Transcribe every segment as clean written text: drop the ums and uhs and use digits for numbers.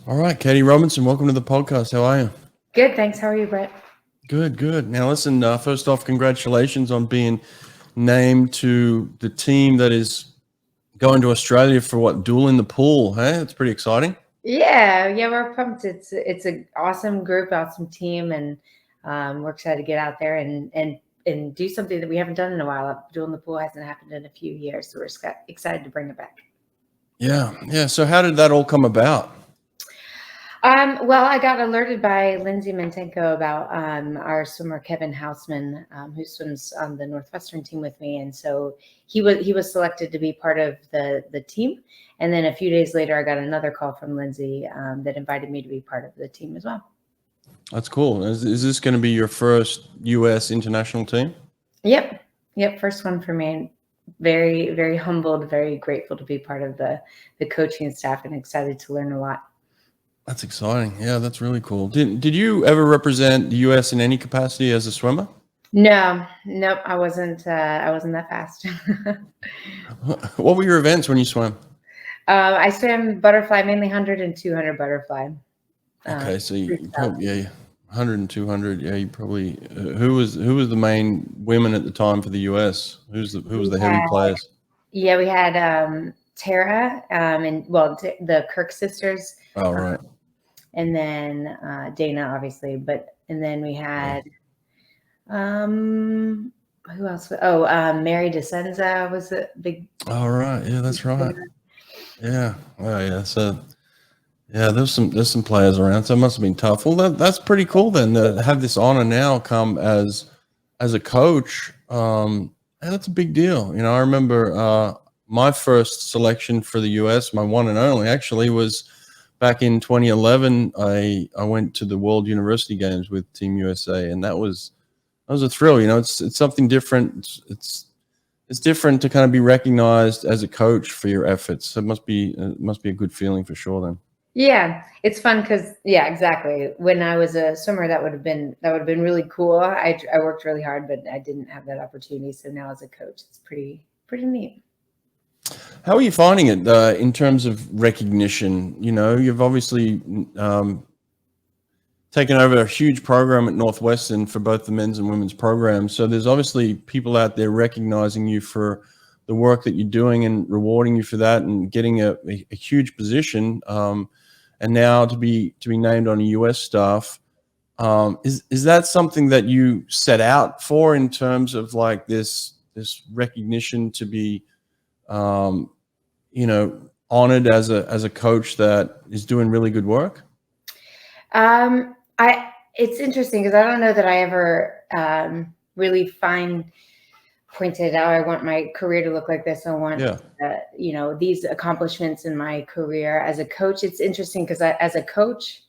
All right, Katie Robinson, welcome to the podcast. How are you? Good, thanks. How are you, Brett? Good, good. Now, listen, first off, congratulations on being named to the team that is going to Australia for Duel in the pool. Hey, that's pretty exciting. Yeah, we're pumped. It's an awesome group, awesome team, and we're excited to get out there and do something that we haven't done in a while. Duel in the pool hasn't happened in a few years, so we're excited to bring it back. Yeah. So how did that all come about? Well, I got alerted by Lindsay Mentenko about our swimmer Kevin Hausman, who swims on the Northwestern team with me, and so he was selected to be part of the team. And then a few days later, I got another call from Lindsay that invited me to be part of the team as well. That's cool. Is this going to be your first U.S. international team? Yep, first one for me. Very, very humbled, very grateful to be part of the coaching staff, and excited to learn a lot. That's exciting. Yeah, that's really cool. Did you ever represent the U.S. in any capacity as a swimmer? Nope, I wasn't that fast. What were your events when you swam? I swam butterfly, mainly 100 and 200 butterfly. Okay, so you probably, 100 and 200. Yeah, you probably. Who was the main women at the time for the U.S.? Who was the heavy players? Yeah, we had Tara and the Kirk sisters. Oh, right. And then Dana, obviously, and then we had who else? Oh, Mary DeSenza was a big. Oh, right. Yeah, that's right. Yeah. Oh, yeah. So, yeah, there's some players around. So it must have been tough. Well, that's pretty cool then to have this honor now come as a coach. And that's a big deal. You know, I remember my first selection for the U.S., my one and only, actually was back in 2011. I went to the World University Games with Team USA, and that was a thrill. You know, it's something different. It's different to kind of be recognized as a coach for your efforts. So it must be a good feeling for sure then. Yeah, it's fun because exactly. When I was a swimmer, that would have been really cool. I worked really hard, but I didn't have that opportunity. So now as a coach, it's pretty neat. How are you finding it in terms of recognition? You know, you've obviously taken over a huge program at Northwestern for both the men's and women's programs. So there's obviously people out there recognizing you for the work that you're doing and rewarding you for that, and getting a huge position. And now to be named on a U.S. staff, is that something that you set out for in terms of like this recognition to be honored as a coach that is doing really good work? It's interesting because I don't know that I ever really pointed out, I want my career to look like this. I want, these accomplishments in my career as a coach. It's interesting because as a coach,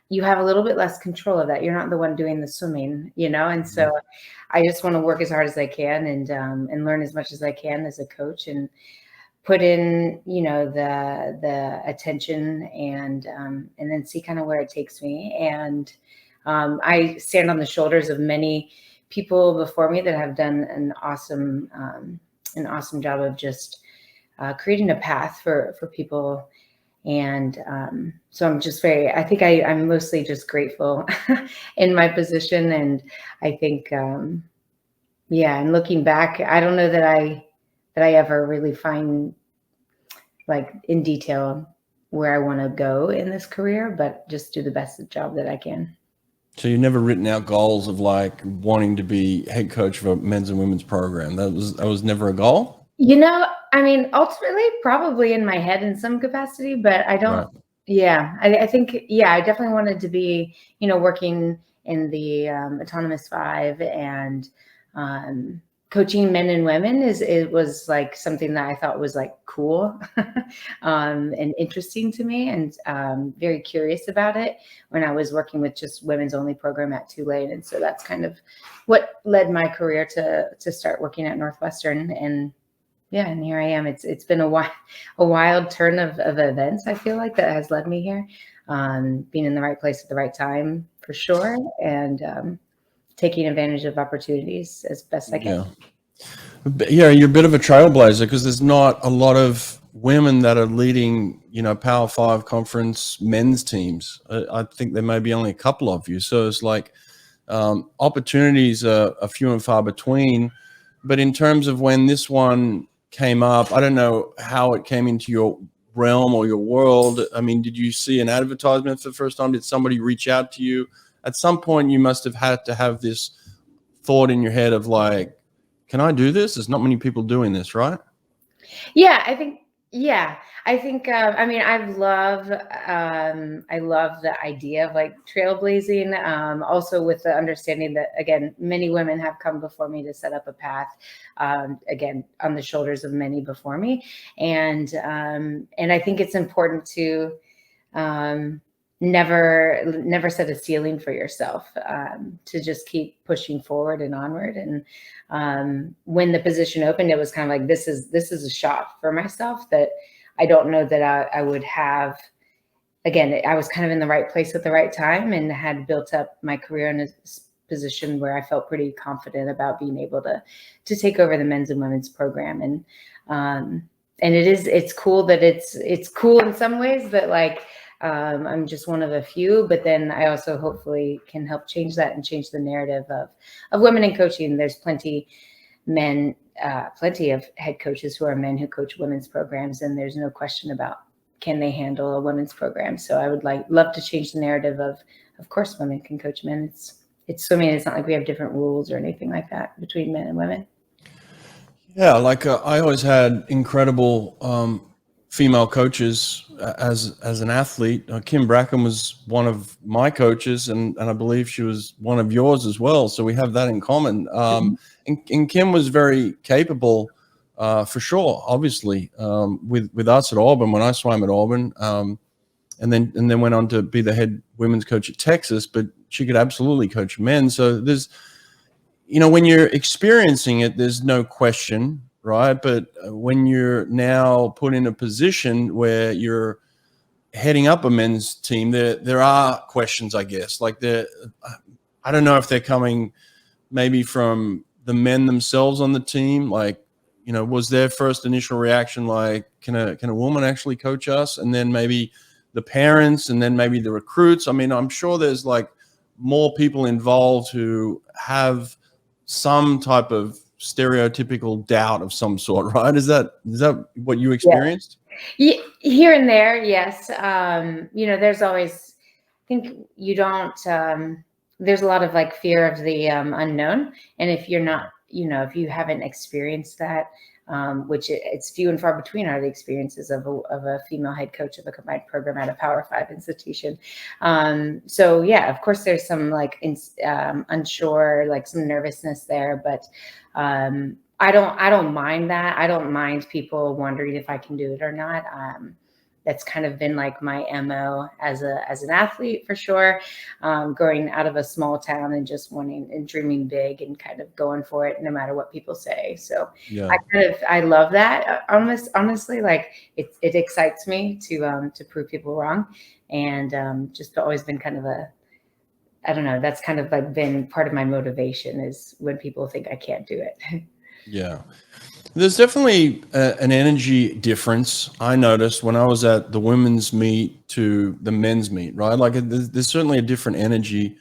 you have a little bit less control of that. You're not the one doing the swimming, and so I just want to work as hard as I can and learn as much as I can as a coach, and put in, the attention and then see kind of where it takes me. And I stand on the shoulders of many people before me that have done an awesome job of just creating a path for people. And so I'm just I'm mostly just grateful in my position. And I think, and looking back, I don't know that I ever really find like in detail where I want to go in this career, but just do the best job that I can. So you've never written out goals of like wanting to be head coach of a men's and women's program? That was never a goal? I mean, ultimately, probably in my head in some capacity, but I don't. Right. I think, I definitely wanted to be, working in the autonomous 5 and coaching men and women. It was like something that I thought was like cool and interesting to me, and very curious about it when I was working with just women's only program at Tulane. And so that's kind of what led my career to start working at Northwestern. And here I am. It's been a wild turn of events, I feel like, that has led me here, being in the right place at the right time for sure, and taking advantage of opportunities as best I can. Yeah, you're a bit of a trailblazer because there's not a lot of women that are leading, Power 5 conference men's teams. I think there may be only a couple of you. So it's like opportunities are few and far between. But in terms of when this one came up, I don't know how it came into your realm or your world. I mean, did you see an advertisement for the first time? Did somebody reach out to you? At some point, you must have had to have this thought in your head of like, can I do this? There's not many people doing this, right? Yeah, I think, I mean, I love the idea of like trailblazing, also with the understanding that, again, many women have come before me to set up a path, again, on the shoulders of many before me. And I think it's important to never set a ceiling for yourself, to just keep pushing forward and onward. And when the position opened, it was kind of like, this is a shot for myself that I don't know that I would have. Again, I was kind of in the right place at the right time and had built up my career in a position where I felt pretty confident about being able to take over the men's and women's program. And it's cool that it's cool in some ways that like, I'm just one of a few, but then I also hopefully can help change that and change the narrative of women in coaching. There's plenty of head coaches who are men who coach women's programs, and there's no question about can they handle a women's program. So I would love to change the narrative of course women can coach men. It's swimming. It's not like we have different rules or anything like that between men and women. Yeah, like I always had incredible female coaches as an athlete. Kim Bracken was one of my coaches, and I believe she was one of yours as well. So we have that in common. And Kim was very capable, for sure, obviously, with us at Auburn when I swam at Auburn, and then went on to be the head women's coach at Texas. But she could absolutely coach men. So there's, when you're experiencing it, there's no question. Right. But when you're now put in a position where you're heading up a men's team, there are questions, I guess. Like I don't know if they're coming maybe from the men themselves on the team. Like, was their first initial reaction like, can a woman actually coach us? And then maybe the parents, and then maybe the recruits. I mean, I'm sure there's like more people involved who have some type of stereotypical doubt of some sort, right? Is that what you experienced? Yeah, here and there, yes. There's always, I think you don't, there's a lot of like fear of the unknown. And if you're not, if you haven't experienced that, which it's few and far between are the experiences of a female head coach of a combined program at a Power 5 institution. So yeah, of course there's some like unsure, like some nervousness there, but I don't mind that. I don't mind people wondering if I can do it or not. That's kind of been like my MO as an athlete for sure. Growing out of a small town and just wanting and dreaming big and kind of going for it no matter what people say. So yeah. I love that. Honestly, like it excites me to prove people wrong, and just always been kind of I don't know, that's kind of like been part of my motivation is when people think I can't do it. Yeah. There's definitely an energy difference I noticed when I was at the women's meet to the men's meet, right? Like there's certainly a different energy.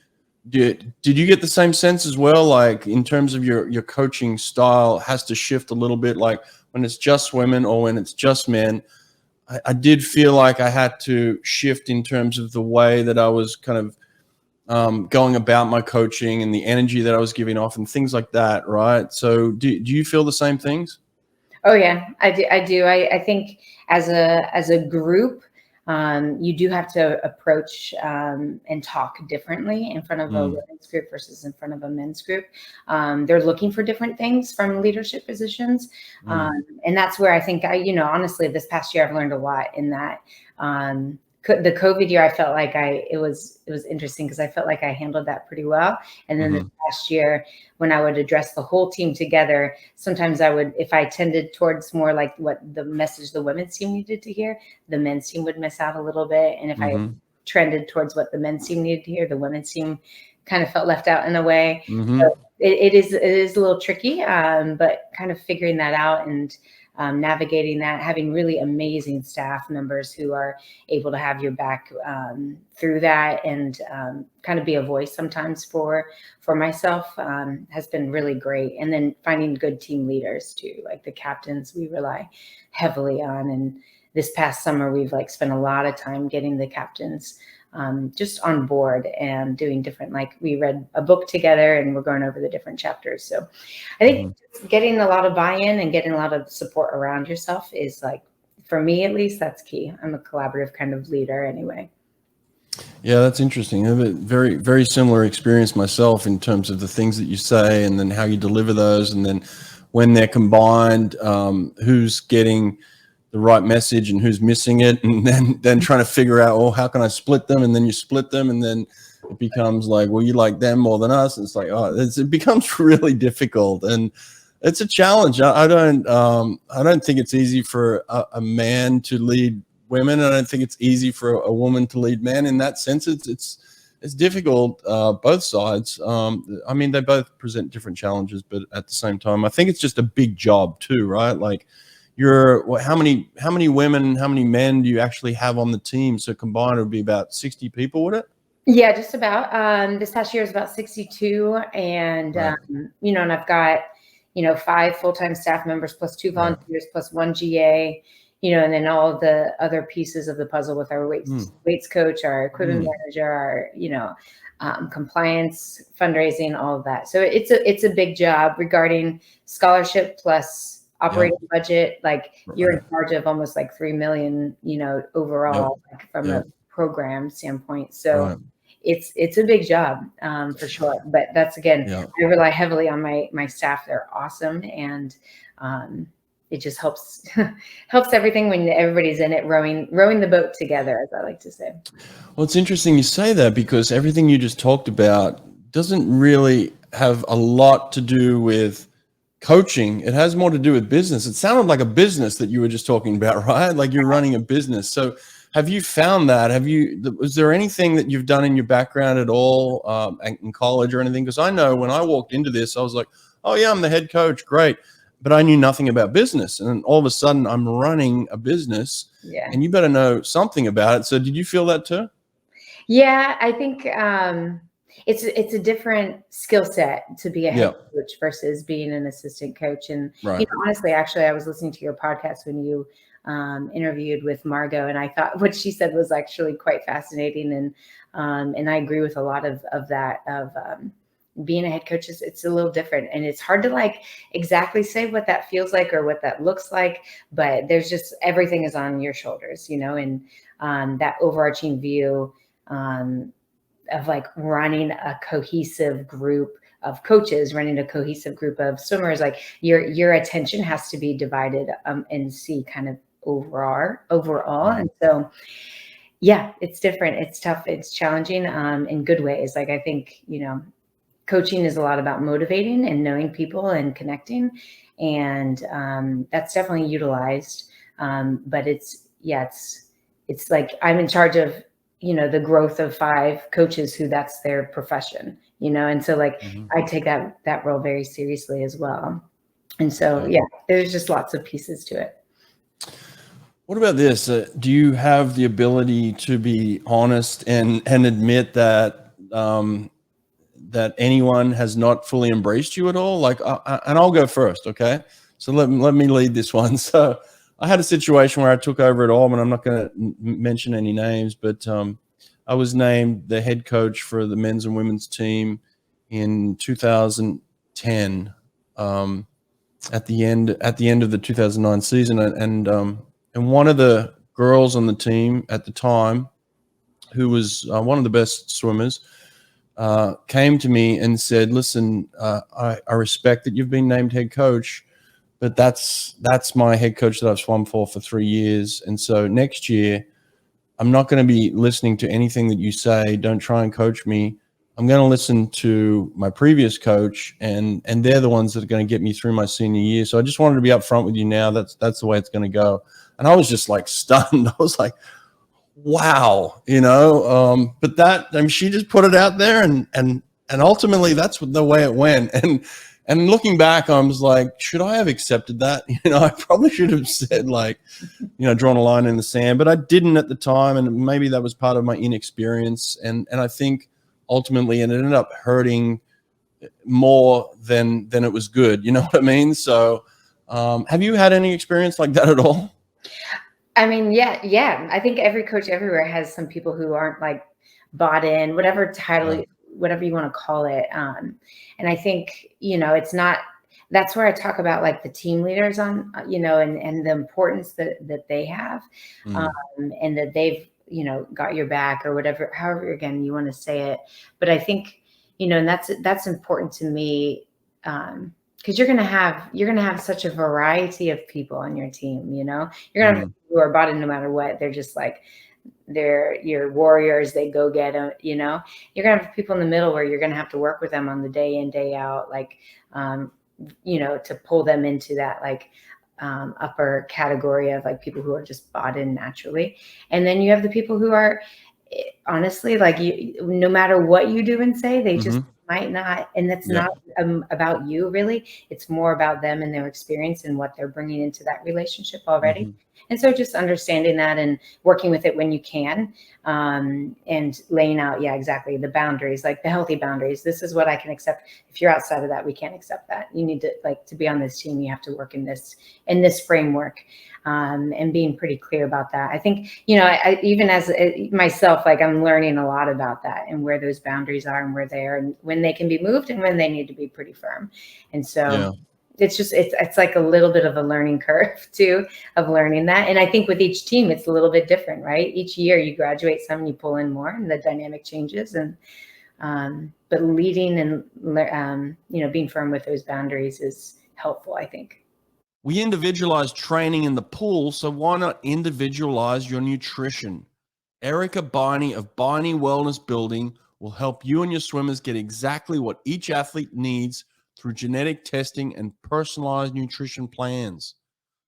Did you get the same sense as well? Like in terms of your coaching style has to shift a little bit, like when it's just women or when it's just men. I did feel like I had to shift in terms of the way that I was kind of going about my coaching and the energy that I was giving off and things like that, right? So do you feel the same things? Oh yeah, I do. I think as a group, you do have to approach and talk differently in front of a women's group versus in front of a men's group. They're looking for different things from leadership positions, and that's where I think honestly, this past year I've learned a lot in that. The COVID year, I felt like it was interesting because I felt like I handled that pretty well. And then this past year, when I would address the whole team together, sometimes I would, if I tended towards more like what the message the women's team needed to hear, the men's team would miss out a little bit. And if I trended towards what the men's team needed to hear, the women's team kind of felt left out in a way. So it is a little tricky, but kind of figuring that out and navigating that, having really amazing staff members who are able to have your back through that, and kind of be a voice sometimes for myself has been really great. And then finding good team leaders too, like the captains we rely heavily on. And this past summer, we've spent a lot of time getting the captains just on board and doing different, we read a book together and we're going over the different chapters. So I think getting a lot of buy-in and getting a lot of support around yourself is for me at least, that's key. I'm a collaborative kind of leader anyway. Yeah, that's interesting. I have a very, very similar experience myself in terms of the things that you say and then how you deliver those. And then when they're combined, who's getting the right message and who's missing it, and then trying to figure out, how can I split them? And then you split them, and then it becomes well, you like them more than us. And it's it becomes really difficult, and it's a challenge. I don't think it's easy for a man to lead women. I don't think it's easy for a woman to lead men. In that sense, it's difficult, both sides. I mean, they both present different challenges, but at the same time, I think it's just a big job too, right? How many women, how many men do you actually have on the team? So combined, it would be about 60 people, would it? Yeah, just about. This past year is about 62, and right. And I've got 5 full-time staff members plus 2 volunteers plus 1 GA, and then all the other pieces of the puzzle with our weights coach, our equipment manager, our compliance, fundraising, all of that. So it's a big job regarding scholarship plus operating budget. You're in charge of almost $3 million, overall, from a program standpoint. So it's a big job, for sure. But that's, again, I rely heavily on my staff. They're awesome. And it just helps everything when everybody's in it, rowing the boat together, as I like to say. Well, it's interesting you say that, because everything you just talked about doesn't really have a lot to do with coaching. It has more to do with business. It sounded like a business that you were just talking about, right? Like you're running a business. So have you found that? Was there anything that you've done in your background at all, in college or anything? Because I know when I walked into this, I was like, oh yeah, I'm the head coach. Great. But I knew nothing about business. And all of a sudden I'm running a business, and you better know something about it. So did you feel that too? Yeah, I think, it's a different skill set to be a head coach versus being an assistant coach. And honestly, actually, I was listening to your podcast when you interviewed with Margot, and I thought what she said was actually quite fascinating. And I agree with a lot of that. Being a head coach it's a little different, and it's hard to exactly say what that feels like or what that looks like. But there's just, everything is on your shoulders, and that overarching view of running a cohesive group of coaches, running a cohesive group of swimmers. Your attention has to be divided and see kind of overall. And so, it's different. It's tough. It's challenging in good ways. I think, coaching is a lot about motivating and knowing people and connecting. And that's definitely utilized. But it's I'm in charge of, the growth of 5 coaches who that's their profession, and so I take that role very seriously as well. And so, there's just lots of pieces to it. What about this? Do you have the ability to be honest and admit that, that anyone has not fully embraced you at all? And I'll go first. Okay. So let me lead this one. So I had a situation where I took over at Auburn. I'm not going to mention any names, but I was named the head coach for the men's and women's team in 2010, at the end of the 2009 season. And one of the girls on the team at the time, who was one of the best swimmers, came to me and said, listen, I respect that you've been named head coach, but that's my head coach that I've swum for 3 years. And so next year, I'm not going to be listening to anything that you say. Don't try and coach me. I'm going to listen to my previous coach, and they're the ones that are going to get me through my senior year. So I just wanted to be upfront with you now. That's the way it's going to go. And I was just stunned. I was like, wow, but she just put it out there, and ultimately that's the way it went. And And looking back, I was like, should I have accepted that? I probably should have said like, drawn a line in the sand, but I didn't at the time. And maybe that was part of my inexperience. And I think ultimately it ended up hurting more than it was good. You know what I mean? So have you had any experience like that at all? I mean, yeah. I think every coach everywhere has some people who aren't like bought in, whatever title, whatever you want to call it. And I think, it's not, that's where I talk about like the team leaders on, and the importance that they have, and that they've, got your back or whatever, however, again, you want to say it. But I think, and that's important to me. Because you're gonna have such a variety of people on your team. You're gonna have people who are bought in no matter what. They're just like they're your warriors. They go get them. You're gonna have people in the middle where you're gonna have to work with them on the day in, day out, like to pull them into that like upper category of like people who are just bought in naturally. And then you have the people who are honestly like no matter what you do and say, they just might not, and that's not about you really. It's more about them and their experience and what they're bringing into that relationship already. And so just understanding that and working with it when you can, and laying out, exactly, the boundaries, like the healthy boundaries. This is what I can accept. If you're outside of that, we can't accept that. You need to be on this team. You have to work in this framework, and being pretty clear about that. I think, I even as myself, like I'm learning a lot about that and where those boundaries are and where they are and when they can be moved and when they need to be pretty firm. And so it's just, it's like a little bit of a learning curve too, of learning that. And I think with each team, it's a little bit different, right? Each year you graduate some and you pull in more and the dynamic changes. And, but leading and, being firm with those boundaries is helpful, I think. We individualize training in the pool, so why not individualize your nutrition? Erica Beine of Beine Wellness Building will help you and your swimmers get exactly what each athlete needs through genetic testing and personalized nutrition plans.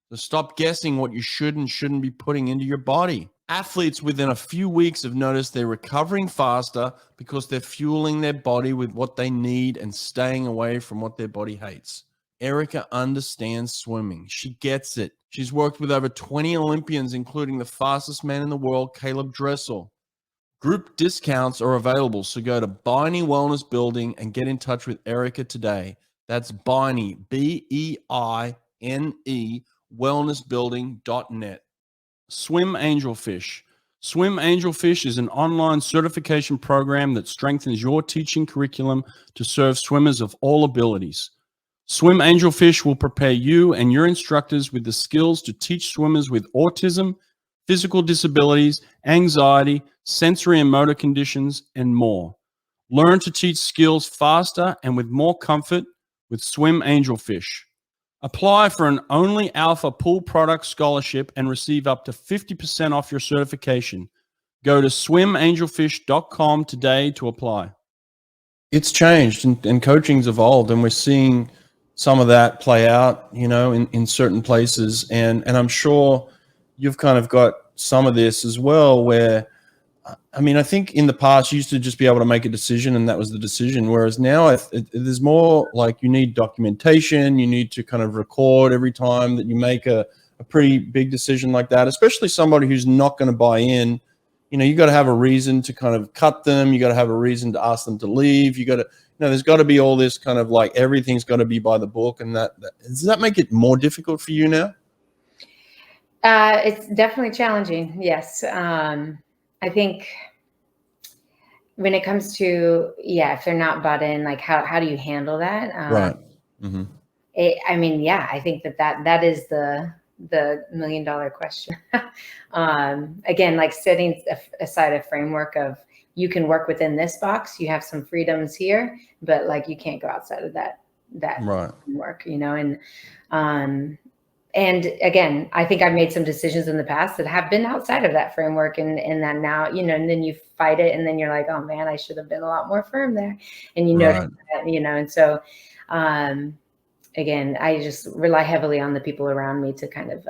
So stop guessing what you should and shouldn't be putting into your body. Athletes within a few weeks have noticed they're recovering faster because they're fueling their body with what they need and staying away from what their body hates. Erica understands swimming. She gets it. She's worked with over 20 Olympians, including the fastest man in the world, Caleb Dressel. Group discounts are available, so go to Beine Wellness Building and get in touch with Erica today. That's Beine, Beine, wellnessbuilding.net. Swim Angelfish. Swim Angelfish is an online certification program that strengthens your teaching curriculum to serve swimmers of all abilities. Swim Angelfish will prepare you and your instructors with the skills to teach swimmers with autism, physical disabilities, anxiety, sensory and motor conditions, and more. Learn to teach skills faster and with more comfort with Swim Angelfish. Apply for an Only Alpha Pool Product Scholarship and receive up to 50% off your certification. Go to swimangelfish.com today to apply. It's changed and coaching's evolved, and we're seeing some of that play out, in certain places. And I'm sure you've kind of got some of this as well, where, I think in the past you used to just be able to make a decision and that was the decision. Whereas now there's more like you need documentation, you need to kind of record every time that you make a pretty big decision like that, especially somebody who's not going to buy in. You got to have a reason to kind of cut them. You got to have a reason to ask them to leave. There's got to be all this kind of like everything's got to be by the book. And does that make it more difficult for you now? It's definitely challenging. Yes. I think when it comes to, if they're not bought in, like how do you handle that? Right. I think that is the $1 million question. Again, like setting aside a framework of, you can work within this box, you have some freedoms here, but like you can't go outside of that right. framework, and again, I think I've made some decisions in the past that have been outside of that framework, and that now, and then you fight it, and then you're like, oh man, I should have been a lot more firm there, and notice that, and so again, I just rely heavily on the people around me to kind of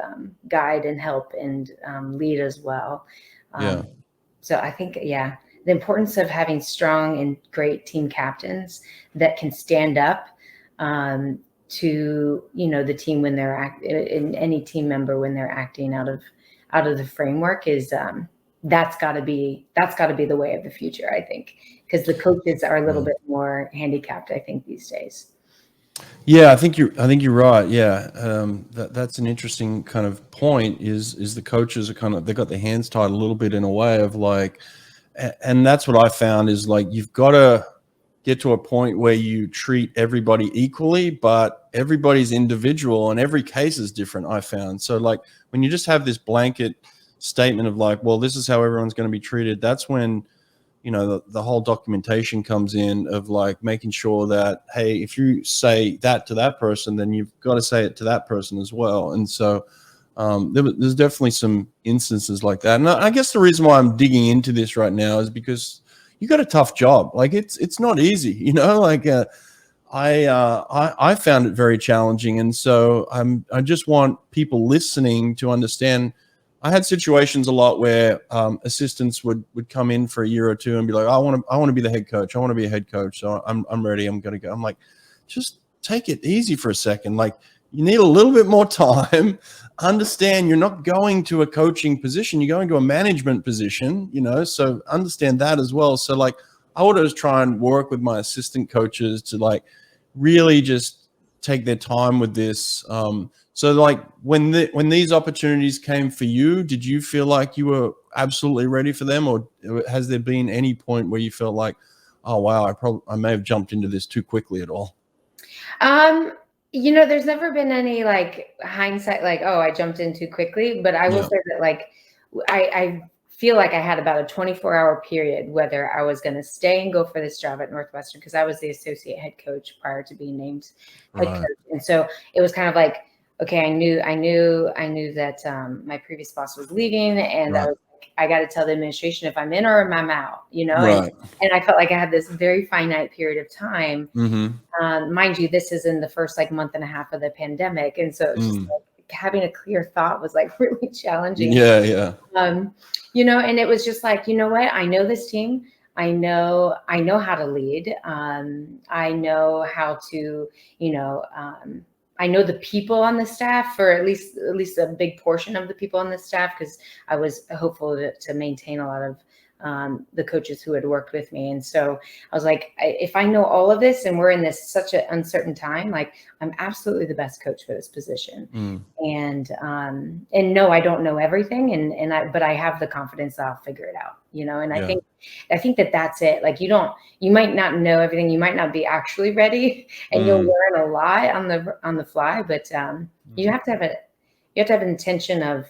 guide and help and lead as well. So I think, the importance of having strong and great team captains that can stand up to, the team when they're any team member when they're acting out of the framework is, that's got to be the way of the future, I think, because the coaches are a little bit more handicapped, I think, these days. Yeah, I think you're right. Yeah, that's an interesting kind of point. Is the coaches are they got their hands tied a little bit in a way of like, and that's what I found is like you've got to get to a point where you treat everybody equally, but everybody's individual and every case is different, I found. So like when you just have this blanket statement of like, well, this is how everyone's going to be treated, that's when, the whole documentation comes in of like making sure that, hey, if you say that to that person, then you've got to say it to that person as well. And so there's definitely some instances like that. And I guess the reason why I'm digging into this right now is because you got a tough job. Like it's not easy, like I found it very challenging. And so I just want people listening to understand. I had situations a lot where assistants would come in for a year or two and be like, I want to be the head coach. I want to be a head coach. So I'm ready. I'm going to go. I'm like, just take it easy for a second. Like you need a little bit more time. Understand you're not going to a coaching position. You're going to a management position, so understand that as well. So like I would always try and work with my assistant coaches to like really just take their time with this. So like when these opportunities came for you, did you feel like you were absolutely ready for them, or has there been any point where you felt like, oh wow, I may have jumped into this too quickly at all? There's never been any like hindsight, like, oh, I jumped in too quickly. But I will say that like I feel like I had about a 24-hour period whether I was going to stay and go for this job at Northwestern, because I was the associate head coach prior to being named head coach. And so it was kind of like, okay, I knew that my previous boss was leaving, and I was like, I got to tell the administration if I'm in or if I'm out, and I felt like I had this very finite period of time. Mind you, this is in the first like month and a half of the pandemic, and so it's just like having a clear thought was like really challenging. Yeah. And it was just like, what? I know this team. I know how to lead. I know how to, I know the people on the staff, or at least a big portion of the people on the staff, because I was hopeful to maintain a lot of the coaches who had worked with me. And so I was like, if I know all of this and we're in this such an uncertain time, like I'm absolutely the best coach for this position. And no, I don't know everything, but I have the confidence that I'll figure it out, and I think that that's it. Like you might not know everything. You might not be actually ready, and you'll learn a lot on the fly, but you have to have an intention of,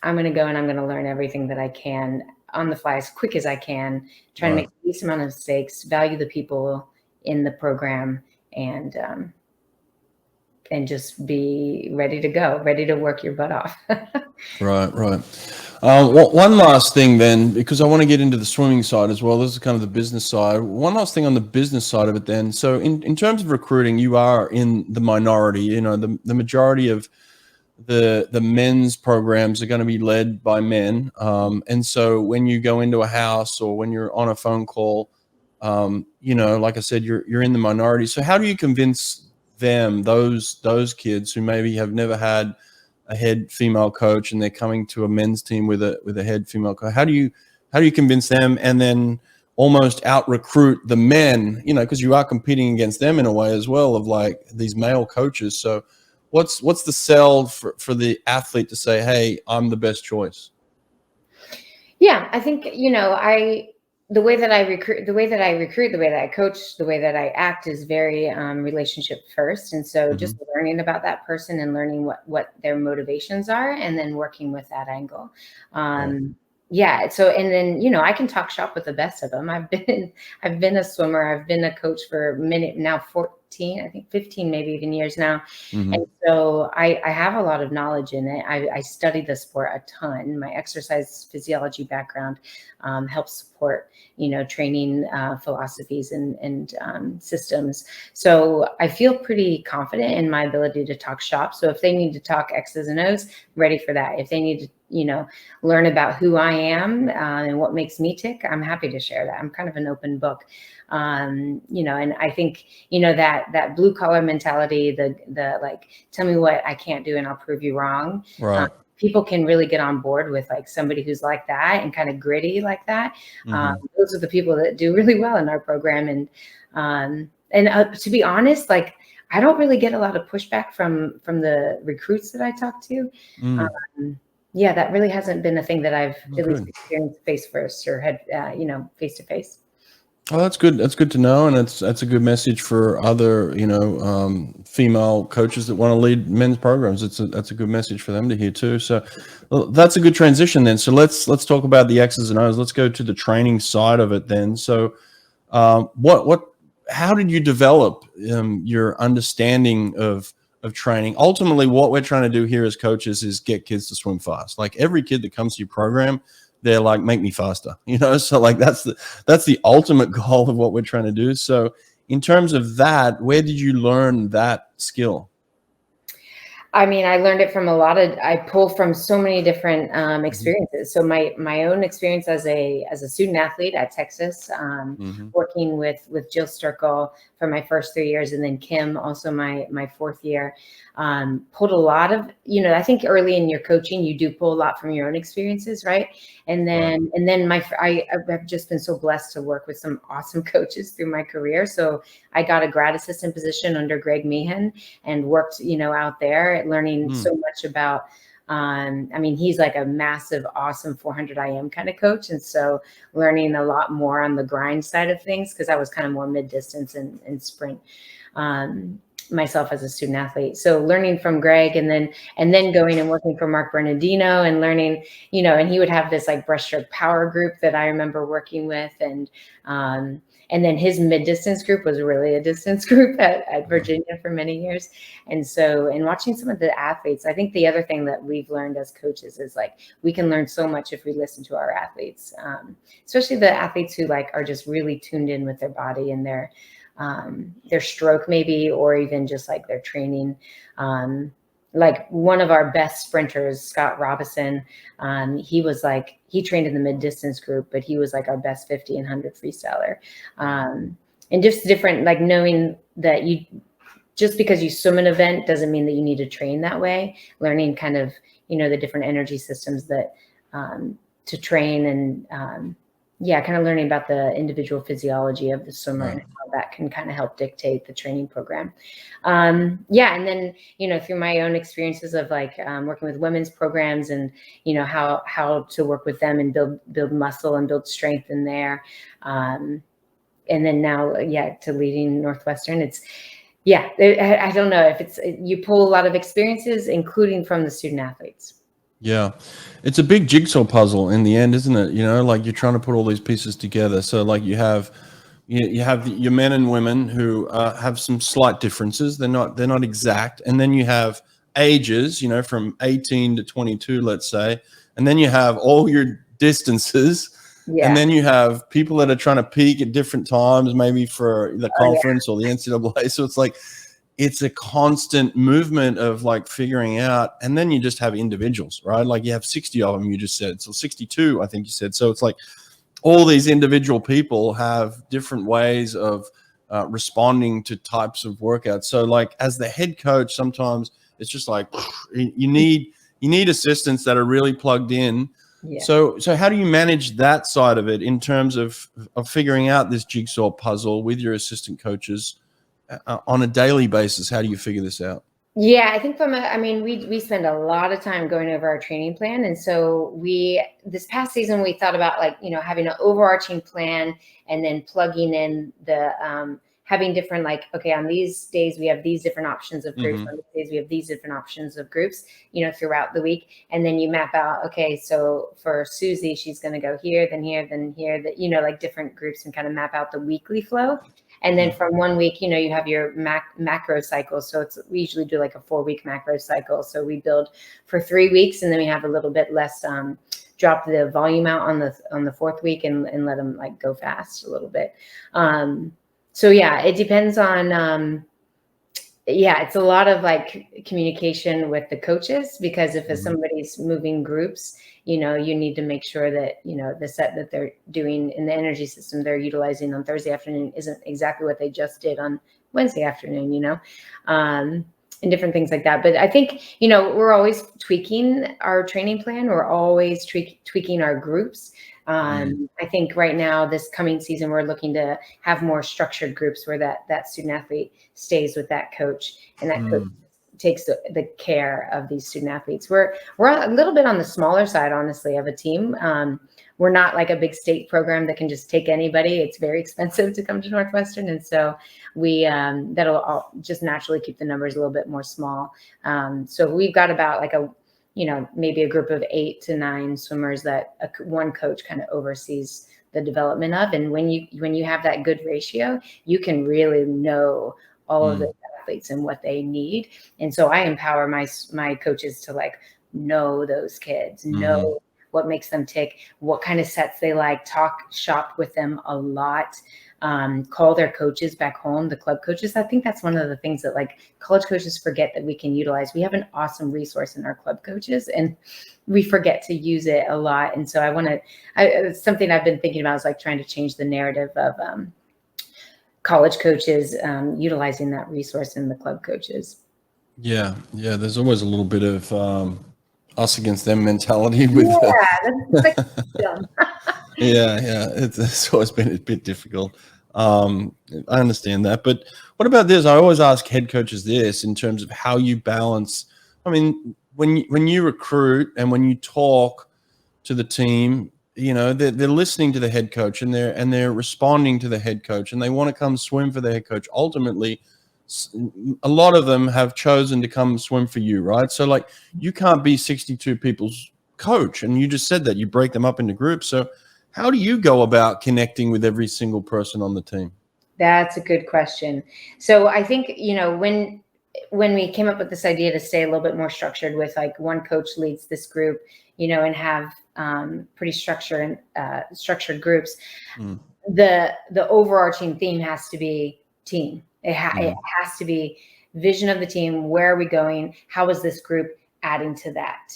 I'm going to go and I'm going to learn everything that I can on the fly as quick as I can, trying to make the least amount of mistakes, value the people in the program, and just be ready to go, ready to work your butt off. Right. One last thing then, because I want to get into the swimming side as well. This is kind of the business side. One last thing on the business side of it then. So in terms of recruiting, you are in the minority. The majority of the men's programs are going to be led by men. And so when you go into a house or when you're on a phone call, like I said, you're in the minority. So how do you convince them, those kids who maybe have never had a head female coach and they're coming to a men's team with a head female coach? How do you convince them and then almost out recruit the men, because you are competing against them in a way as well, of like these male coaches. So what's the sell for the athlete to say, hey, I'm the best choice? Yeah, I think, the way that I recruit, the way that I coach, the way that I act is very relationship first. And so just learning about that person and learning what their motivations are, and then working with that angle. Yeah. So, and then, I can talk shop with the best of them. I've been a swimmer. I've been a coach for now 14, I think 15, maybe even years now. And so I have a lot of knowledge in it. I study the sport a ton. My exercise physiology background helps support, training philosophies and systems. So I feel pretty confident in my ability to talk shop. So if they need to talk X's and O's, ready for that. If they need to learn about who I am and what makes me tick, I'm happy to share that. I'm kind of an open book. And I think, that blue collar mentality, the like, tell me what I can't do and I'll prove you wrong. Right. People can really get on board with like somebody who's like that and kind of gritty like that. Those are the people that do really well in our program. And to be honest, like, I don't really get a lot of pushback from the recruits that I talk to. That really hasn't been a thing that I've at least experienced face first or had, face to face. Oh, that's good. That's good to know. And that's a good message for other, female coaches that want to lead men's programs. That's a good message for them to hear too. So that's a good transition then. So let's talk about the X's and O's. Let's go to the training side of it then. So how did you develop your understanding of training? Ultimately, what we're trying to do here as coaches is get kids to swim fast. Like every kid that comes to your program, they're like, make me faster, so like that's the ultimate goal of what we're trying to do. So in terms of that, where did you learn that skill? I mean, I learned it from I pull from so many different experiences. So my own experience as a student athlete at Texas, working with Jill Sturkle for my first 3 years, and then Kim also my fourth year, pulled a lot of, I think early in your coaching, you do pull a lot from your own experiences, right? And then I've just been so blessed to work with some awesome coaches through my career. So I got a grad assistant position under Greg Meehan and worked, out there learning so much about, he's like a massive, awesome 400 IM kind of coach. And so learning a lot more on the grind side of things, because I was kind of more mid-distance and sprint myself as a student athlete. So learning from Greg and then going and working for Mark Bernardino and learning, and he would have this like breaststroke power group that I remember working with. And then his mid-distance group was really a distance group at Virginia for many years. And so, in watching some of the athletes, I think the other thing that we've learned as coaches is like, we can learn so much if we listen to our athletes, especially the athletes who like are just really tuned in with their body and their stroke maybe, or even just like their training. Like one of our best sprinters, Scott Robinson, he trained in the mid-distance group, but he was like our best 50 and 100 freestyler. And just different, like knowing that just because you swim an event doesn't mean that you need to train that way. Learning kind of, the different energy systems that to train and kind of learning about the individual physiology of the swimmer and how that can kind of help dictate the training program. And then, through my own experiences of like working with women's programs and, how to work with them and build muscle and build strength in there. And then now, to leading Northwestern, I don't know if you pull a lot of experiences, including from the student athletes. Yeah, it's a big jigsaw puzzle in the end, isn't it? Like you're trying to put all these pieces together. So like you have your men and women who have some slight differences. They're not exact. And then you have ages, from 18 to 22, let's say. And then you have all your distances. Yeah. And then you have people that are trying to peak at different times, maybe for the conference or the NCAA. So it's like, it's a constant movement of like figuring out, and then you just have individuals, right? Like you have 60 of them, you just said. So 62, I think you said. So it's like all these individual people have different ways of responding to types of workouts. So like as the head coach, sometimes it's just like you need assistants that are really plugged in. Yeah. So how do you manage that side of it in terms of figuring out this jigsaw puzzle with your assistant coaches? On a daily basis, how do you figure this out? Yeah, I think we spend a lot of time going over our training plan. And so this past season, we thought about like, having an overarching plan and then plugging in the, having different, like, okay, on these days, we have these different options of groups. On these days, we have these different options of groups, throughout the week. And then you map out, okay, so for Susie, she's going to go here, then here, then here, that, like different groups, and kind of map out the weekly flow. And then from 1 week, you have your macro cycle. So we usually do like a 4-week macro cycle. So we build for 3 weeks, and then we have a little bit less, drop the volume out on the 4th week and let them like go fast a little bit. So yeah, it depends on, Yeah, it's a lot of like communication with the coaches, because if Mhm. somebody's moving groups, you need to make sure that, the set that they're doing in the energy system they're utilizing on Thursday afternoon isn't exactly what they just did on Wednesday afternoon, and different things like that. But I think, we're always tweaking our training plan. We're always tweaking our groups. I think right now, this coming season, we're looking to have more structured groups where that student athlete stays with that coach, and that coach takes the care of these student athletes. We're a little bit on the smaller side, honestly, of a team. We're not like a big state program that can just take anybody. It's very expensive to come to Northwestern, and so we that'll all just naturally keep the numbers a little bit more small. So we've got about like maybe a group of 8 to 9 swimmers that one coach kind of oversees the development of. And when you have that good ratio, you can really know all of the athletes and what they need. And so I empower my coaches to like know those kids, know what makes them tick, what kind of sets they like, shop with them a lot. Call their coaches back home, the club coaches. I think that's one of the things that like college coaches forget that we can utilize. We have an awesome resource in our club coaches, and we forget to use it a lot. And so it's something I've been thinking about, is like trying to change the narrative of college coaches utilizing that resource in the club coaches. Yeah. There's always a little bit of us against them mentality with. That's like dumb. Yeah. It's always been a bit difficult. I understand that, but what about this? I always ask head coaches this in terms of how you balance. I mean, when you recruit and when you talk to the team, they're listening to the head coach, and they're responding to the head coach, and they want to come swim for the head coach. Ultimately, a lot of them have chosen to come swim for you, right? So like, you can't be 62 people's coach, and you just said that you break them up into groups. So how do you go about connecting with every single person on the team? That's a good question. So I think, when we came up with this idea to stay a little bit more structured, with like one coach leads this group, and have pretty structured groups, the overarching theme has to be team. It has to be vision of the team. Where are we going? How is this group adding to that?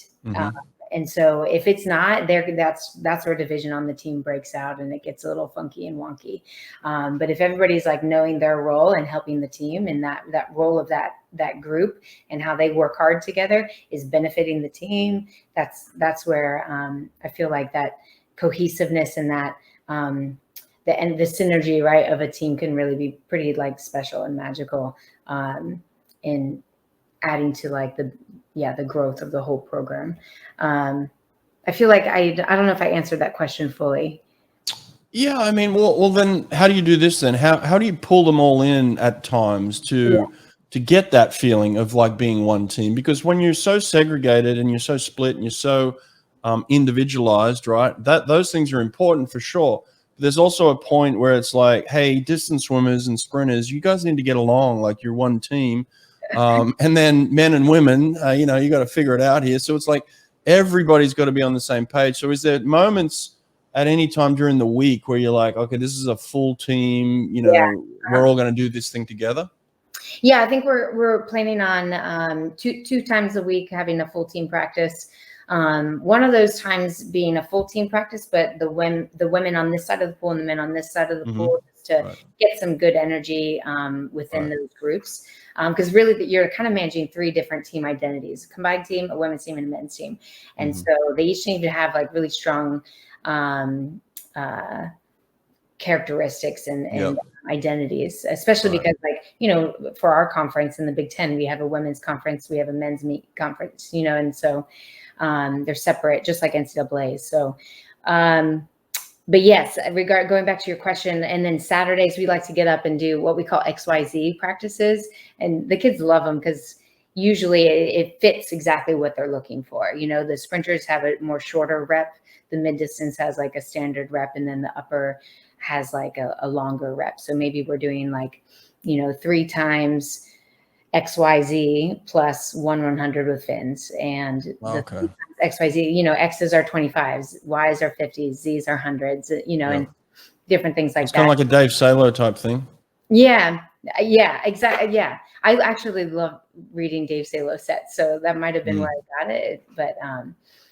And so if it's not there, that's where division on the team breaks out, and it gets a little funky and wonky. But if everybody's like knowing their role and helping the team, and that role of that group and how they work hard together is benefiting the team, that's where I feel like that cohesiveness and that the synergy, right, of a team can really be pretty like special and magical in adding to like the growth of the whole program. I feel like I don't know if I answered that question fully. Yeah, I mean, well, then how do you do this then? How do you pull them all in at times to get that feeling of like being one team? Because when you're so segregated and you're so split and you're so individualized, right? Those things are important for sure. But there's also a point where it's like, hey, distance swimmers and sprinters, you guys need to get along like you're one team. And then men and women, you got to figure it out here. So it's like everybody's got to be on the same page. So is there moments at any time during the week where you're like, okay, this is a full team, we're all going to do this thing together? Yeah, I think we're planning on two times a week having a full team practice. One of those times being a full team practice, but the women on this side of the pool and the men on this side of the pool, just to get some good energy within those groups. Because really you're kind of managing 3 different team identities: a combined team, a women's team, and a men's team. And so they each need to have like really strong characteristics and identities, especially because like, for our conference in the Big Ten, we have a women's conference, we have a men's meet conference, and so they're separate, just like NCAA. So, but yes, going back to your question, and then Saturdays we like to get up and do what we call XYZ practices, and the kids love them because usually it fits exactly what they're looking for. The sprinters have a more shorter rep, the mid distance has like a standard rep, and then the upper has like a longer rep. So maybe we're doing like, 3 times XYZ plus 100 with fins, and the XYZ, X's are 25s, Y's are 50s, Z's are 100s, and different things like that. It's kind of like a Dave Salo type thing. Yeah, exactly. Yeah. I actually love reading Dave Salo's sets, so that might have been where I got it. But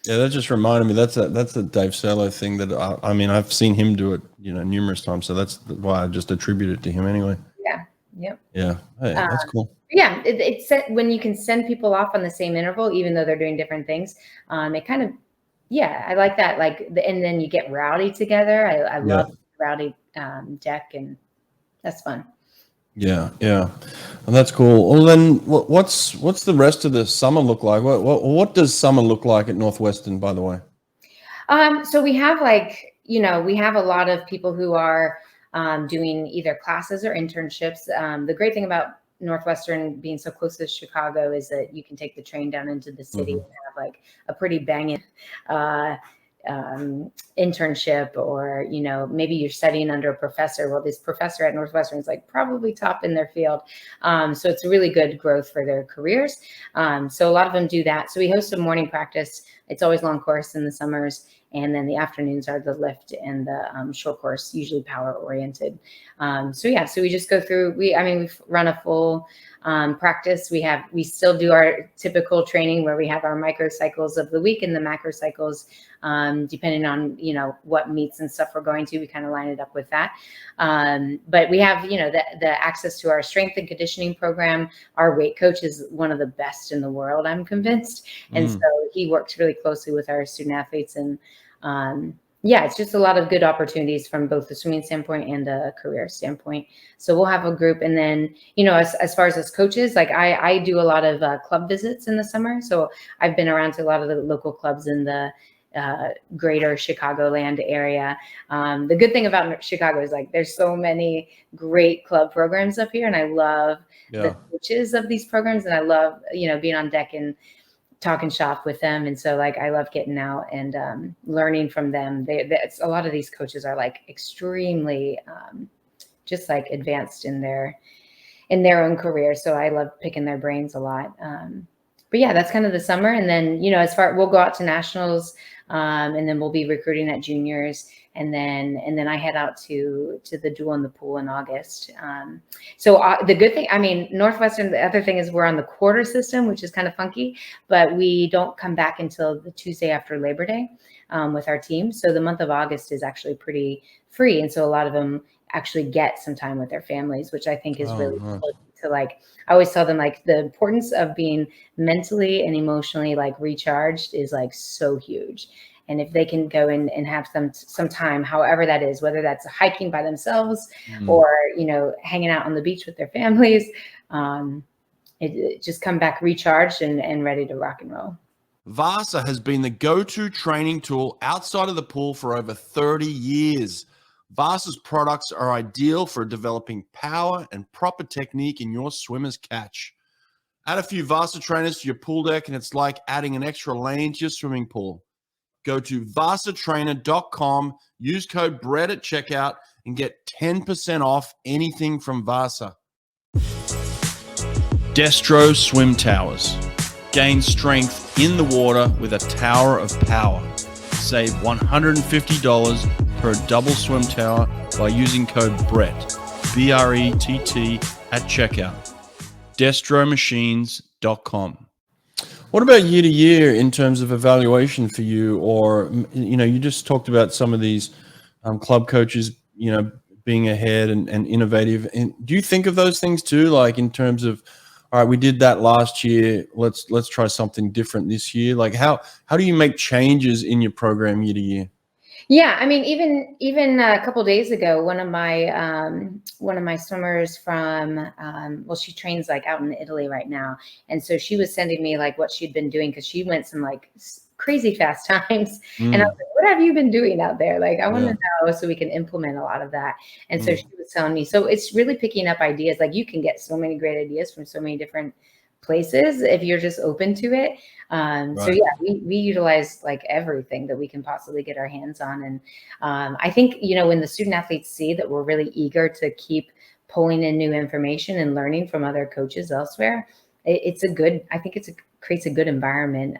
yeah, that just reminded me. That's a Dave Salo thing that I mean, I've seen him do it, numerous times. So that's why I just attribute it to him anyway. Yeah. Yep. Yeah. Hey, that's cool. Yeah, it's when you can send people off on the same interval, even though they're doing different things. It kind of, yeah, I like that. Like, and then you get rowdy together. I love rowdy deck, and that's fun. Yeah, yeah, and that's cool. Well, then, what's the rest of the summer look like? What does summer look like at Northwestern, by the way? So we have we have a lot of people who are doing either classes or internships. The great thing about Northwestern being so close to Chicago is that you can take the train down into the city and have like a pretty banging internship, or maybe you're studying under a professor. Well, this professor at Northwestern is like probably top in their field, so it's really good growth for their careers. So a lot of them do that. So we host a morning practice. It's always long course in the summers, and then the afternoons are the lift and the short course, usually power oriented. So we just go through. We've run a full practice. We still do our typical training where we have our microcycles of the week and the macrocycles, depending on what meets and stuff we're going to. We kind of line it up with that. But we have the access to our strength and conditioning program. Our weight coach is one of the best in the world, I'm convinced, and so he works really closely with our student athletes, and it's just a lot of good opportunities from both the swimming standpoint and a career standpoint. So we'll have a group. And then, as far as coaches, like I do a lot of club visits in the summer. So I've been around to a lot of the local clubs in the greater Chicagoland area. The good thing about Chicago is like there's so many great club programs up here, and I love the coaches of these programs, and I love being on deck and talking shop with them. And so like I love getting out and learning from them. A lot of these coaches are like extremely just like advanced in their own career. So I love picking their brains a lot. But yeah, that's kind of the summer. And then we'll go out to nationals, and then we'll be recruiting at juniors, and then I head out to the Duel in the pool in August. So the good thing, Northwestern, the other thing is we're on the quarter system, which is kind of funky, but we don't come back until the Tuesday after Labor Day with our team. So the month of August is actually pretty free, and so a lot of them actually get some time with their families, which I think is really important. To I always tell them like the importance of being mentally and emotionally like recharged is like so huge. And if they can go in and have some time, however that is, whether that's hiking by themselves or, hanging out on the beach with their families, it just come back recharged and ready to rock and roll. Vasa has been the go-to training tool outside of the pool for over 30 years. Vasa's products are ideal for developing power and proper technique in your swimmer's catch. Add a few Vasa trainers to your pool deck, and it's like adding an extra lane to your swimming pool. Go to vasatrainer.com, use code BREAD at checkout, and get 10% off anything from Vasa. Destro Swim Towers. Gain strength in the water with a tower of power. Save $150 per double swim tower by using code BRETT, B-R-E-T-T, at checkout. DestroMachines.com. What about year to year in terms of evaluation for you? Or, you just talked about some of these club coaches, being ahead and innovative. And do you think of those things too? Like in terms of, all right, we did that last year. Let's try something different this year. Like how do you make changes in your program year to year? Yeah, even a couple of days ago, one of my swimmers from she trains like out in Italy right now, and so she was sending me like what she'd been doing because she went some like crazy fast times, and I was like, "What have you been doing out there?" Like, I want to know so we can implement a lot of that. And so she was telling me, so it's really picking up ideas. Like you can get so many great ideas from so many different places if you're just open to it. So yeah, we utilize like everything that we can possibly get our hands on. And I think, when the student athletes see that we're really eager to keep pulling in new information and learning from other coaches elsewhere, I think it creates a good environment.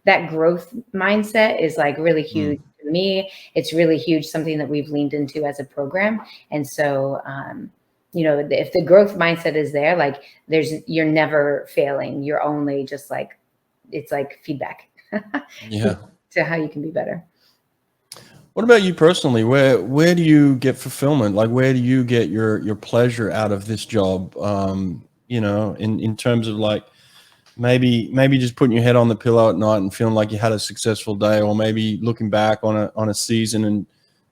That growth mindset is like really huge to me. It's really huge, something that we've leaned into as a program. And so, if the growth mindset is there, like you're never failing. You're only just like, it's like feedback Yeah. to how you can be better. What about you personally? Where do you get fulfillment? Like, where do you get your pleasure out of this job? In terms of like, maybe just putting your head on the pillow at night and feeling like you had a successful day, or maybe looking back on a season and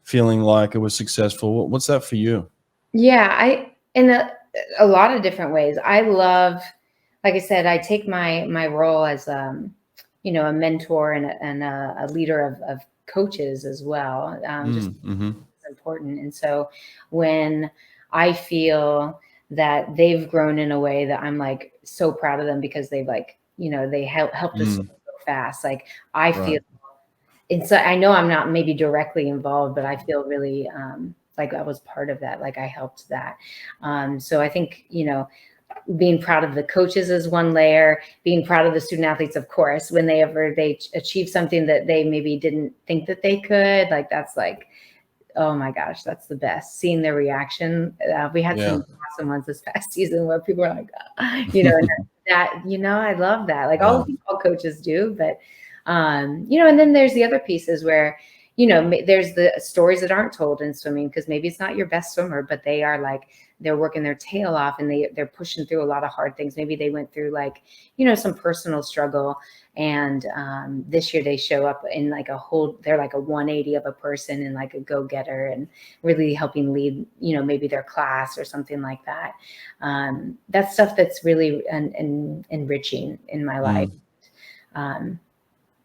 feeling like it was successful. What's that for you? Yeah, in a lot of different ways. I love, like I said, I take my role as a mentor and a leader of coaches as well. Just important. And so when I feel that they've grown in a way that I'm like so proud of them, because they've like, they helped us so fast. Like I feel, and so I know I'm not maybe directly involved, but I feel really like I was part of that. Like I helped that. So I think, being proud of the coaches is one layer, being proud of the student athletes, of course, when they achieve something that they maybe didn't think that they could, like, that's like, oh my gosh, that's the best. Seeing their reaction. We had some awesome ones this past season where people were like, I love that. Like all coaches do, but, and then there's the other pieces where, there's the stories that aren't told in swimming, because maybe it's not your best swimmer, but they are like, they're working their tail off and they're pushing through a lot of hard things. Maybe they went through like, some personal struggle. And this year they show up in like they're like a 180 of a person and like a go-getter and really helping lead, maybe their class or something like that. That's stuff that's really enriching in my life.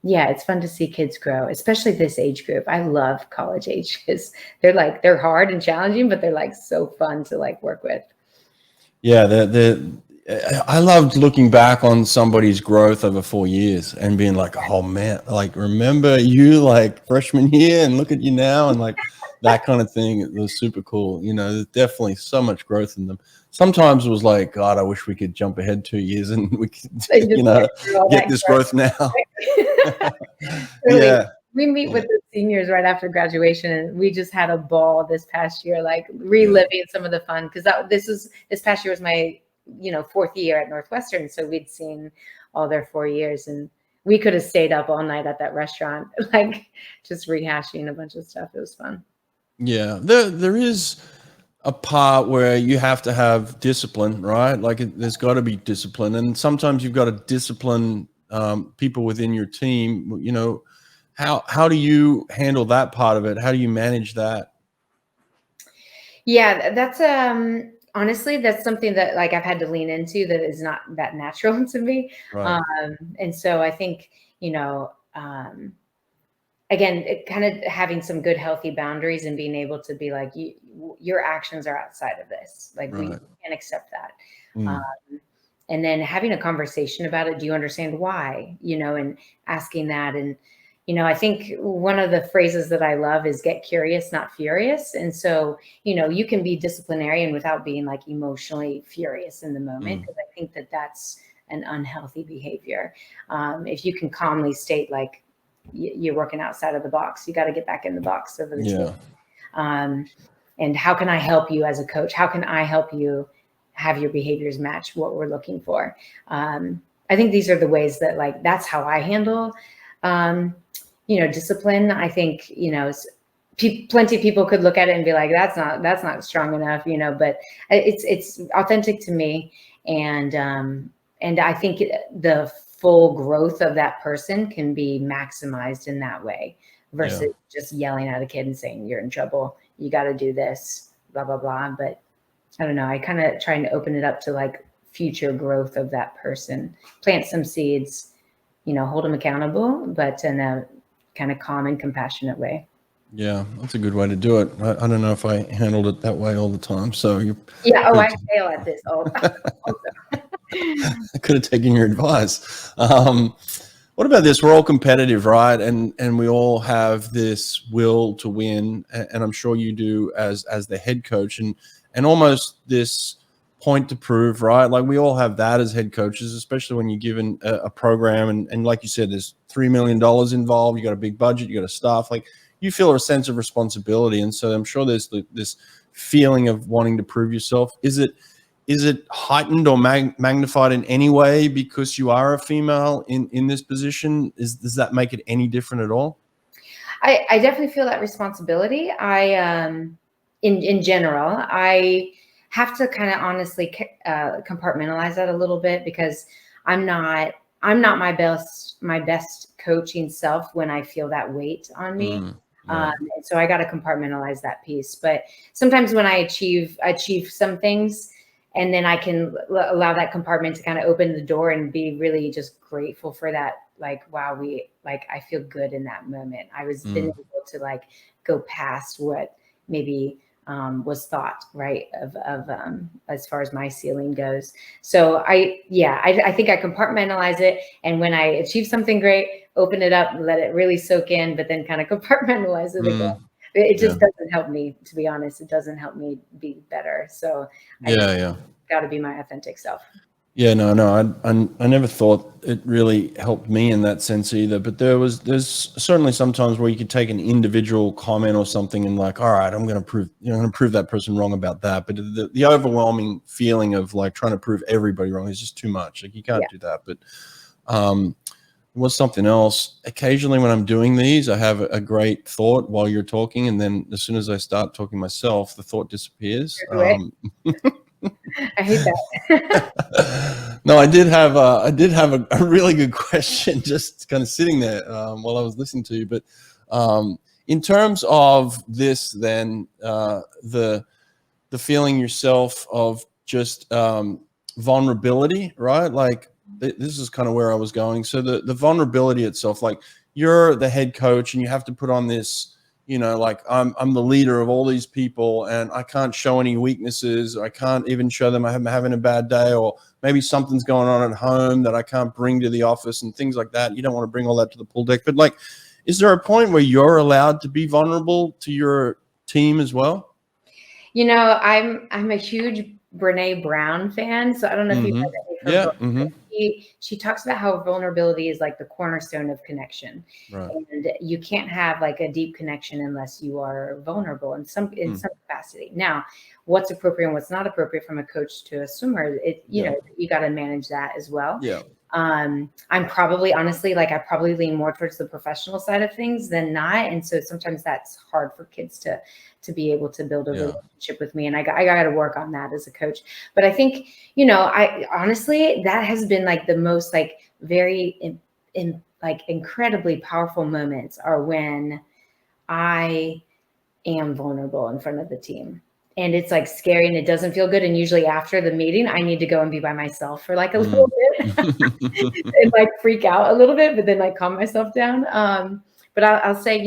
Yeah, it's fun to see kids grow, especially this age group. I love college ages. They're hard and challenging, but they're like so fun to like work with. Yeah, I loved looking back on somebody's growth over 4 years and being like, oh man, like remember you like freshman year and look at you now, and like that kind of thing. It was super cool. There's definitely so much growth in them. Sometimes it was like, God, I wish we could jump ahead 2 years and we could, get this growth now. Yeah. We meet with the seniors right after graduation, and we just had a ball this past year, like reliving some of the fun. Because this past year was my, 4th year at Northwestern. So we'd seen all their 4 years, and we could have stayed up all night at that restaurant, like just rehashing a bunch of stuff. It was fun. Yeah. There is a part where you have to have discipline, right? Like there's got to be discipline. And sometimes you've got to discipline people within your team. How do you handle that part of it? How do you manage that? Yeah, that's honestly, that's something that like I've had to lean into, that is not that natural to me. Right. And so I think, again, it kind of having some good, healthy boundaries and being able to be like, your actions are outside of this. Like we can't accept that. And then having a conversation about it. Do you understand why? And asking that. And, I think one of the phrases that I love is get curious, not furious. And so, you can be disciplinarian without being like emotionally furious in the moment, because I think that that's an unhealthy behavior. If you can calmly state like, you're working outside of the box, you got to get back in the box over the team. And how can I help you as a coach? How can I help you have your behaviors match what we're looking for? I think these are the ways that like, that's how I handle, discipline. I think, plenty of people could look at it and be like, that's not strong enough, but it's authentic to me. And I think the full growth of that person can be maximized in that way versus just yelling at a kid and saying, you're in trouble, you got to do this, blah, blah, blah. But I don't know. I kind of trying to open it up to like future growth of that person, plant some seeds, hold them accountable, but in a kind of calm and compassionate way. Yeah, that's a good way to do it. I don't know if I handled it that way all the time. So I fail at this all the time. I could have taken your advice. What about this? We're all competitive, right? And we all have this will to win, and I'm sure you do as the head coach, and almost this point to prove, right? Like we all have that as head coaches, especially when you're given a program, and like you said, there's $3 million involved. You got a big budget, you got a staff. Like you feel a sense of responsibility, and so I'm sure there's this feeling of wanting to prove yourself, is it heightened or magnified in any way because you are a female in this position? Does that make it any different at all? I definitely feel that responsibility. In general, I have to kind of honestly compartmentalize that a little bit, because I'm not my best coaching self when I feel that weight on me. Yeah. And so I got to compartmentalize that piece. But sometimes when I achieve some things, and then I can allow that compartment to kind of open the door and be really just grateful for that. Like, wow, I feel good in that moment. I was been able to like go past what maybe was thought, right, of as far as my ceiling goes. So I think I compartmentalize it, and when I achieve something great, open it up and let it really soak in, but then kind of compartmentalize it again. It just doesn't help me, to be honest. It doesn't help me be better. So I got to be my authentic self. Yeah, no, I never thought it really helped me in that sense either. But there's certainly sometimes where you could take an individual comment or something and like, all right, I'm going to prove that person wrong about that. But the overwhelming feeling of like trying to prove everybody wrong is just too much. Like, you can't do that. But what's something else? Occasionally when I'm doing these, I have a great thought while you're talking, and then as soon as I start talking myself, the thought disappears. I hate that. No, I did have a really good question just kind of sitting there while I was listening to you. But in terms of this, then the feeling yourself of just vulnerability, right? Like, this is kind of where I was going. So the vulnerability itself, like, you're the head coach and you have to put on this, like, I'm the leader of all these people and I can't show any weaknesses. I can't even show them I'm having a bad day, or maybe something's going on at home that I can't bring to the office and things like that. You don't want to bring all that to the pool deck. But like, is there a point where you're allowed to be vulnerable to your team as well? I'm a huge Brene Brown fan. So I don't know if you've heard that. Yeah. She talks about how vulnerability is like the cornerstone of connection. Right. And you can't have like a deep connection unless you are vulnerable in some capacity. Now, what's appropriate and what's not appropriate from a coach to a swimmer, you got to manage that as well. Yeah. I'm probably, honestly, like, I probably lean more towards the professional side of things than not. And so sometimes that's hard for kids to be able to build a relationship with me. And I got to work on that as a coach. But I think, I honestly, that has been like the most like very like incredibly powerful moments are when I am vulnerable in front of the team. And it's like scary and it doesn't feel good. And usually after the meeting, I need to go and be by myself for like a little bit and like freak out a little bit, but then like calm myself down. But I'll say,